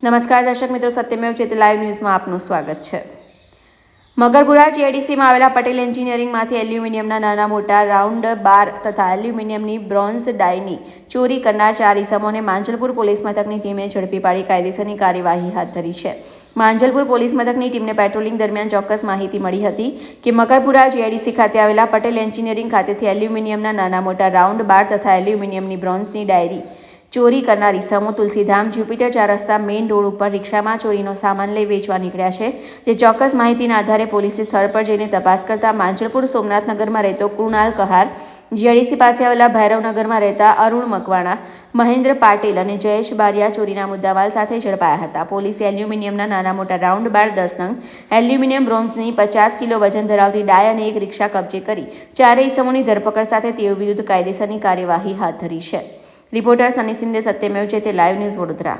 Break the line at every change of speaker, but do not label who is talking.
નમસ્કાર દર્શક મિત્રો, સત્યમેવ જયતે લાઈવ ન્યૂઝમાં આપનું સ્વાગત છે। મગરપુરા જીઆઈડીસીમાં આવેલા પટેલ એન્જિનિયરિંગમાંથી એલ્યુમિનિયમના નાના મોટા રાઉન્ડ બાર તથા એલ્યુમિનિયમની બ્રોન્ઝ ડાયની ચોરી કરનાર 4 ઇસમોને માંજલપુર પોલીસ મથકની ટીમે ઝડપી પાડી કાયદેસરની કાર્યવાહી હાથ ધરી છે। માંજલપુર પોલીસ મથકની ટીમને પેટ્રોલિંગ દરમિયાન ચોક્કસ માહિતી મળી હતી કે મગરપુરા જીઆઈડીસી ખાતે આવેલા પટેલ એન્જિનિયરિંગ ખાતેથી એલ્યુમિનિયમના નાના મોટા રાઉન્ડ બાર તથા એલ્યુમિનિયમની બ્રોન્ઝની ડાયરી ચોરી કરનાર ઇસમો તુલસીધામ જ્યુપિટર 4 રસ્તા મેઇન રોડ ઉપર રિક્ષામાં ચોરીનો સામાન લઈ વેચવા નીકળ્યા છે। જે ચોક્કસ માહિતીના આધારે પોલીસે સ્થળ પર જઈને તપાસ કરતા માંજલપુર સોમનાથનગરમાં રહેતો કૃણાલ કહાર, જીઆઈડીસી પાસે આવેલા ભૈરવનગરમાં રહેતા અરુણ મકવાણા, મહેન્દ્ર પાટીલ અને જયેશ બારિયા ચોરીના મુદ્દામાલ સાથે ઝડપાયા હતા। પોલીસે એલ્યુમિનિયમના નાના મોટા રાઉન્ડ બાર 10 નંગ, એલ્યુમિનિયમ બ્રોન્ઝની 50 કિલો વજન ધરાવતી ડાય અને એક રિક્ષા કબજે કરી 4 ઇસમોની ધરપકડ સાથે તેઓ વિરુદ્ધ કાયદેસરની કાર્યવાહી હાથ ધરી છે। રિપોર્ટર સની સિંધે, સત્યમેવ જયતે લાઈવ ન્યૂઝ, વડોદરા।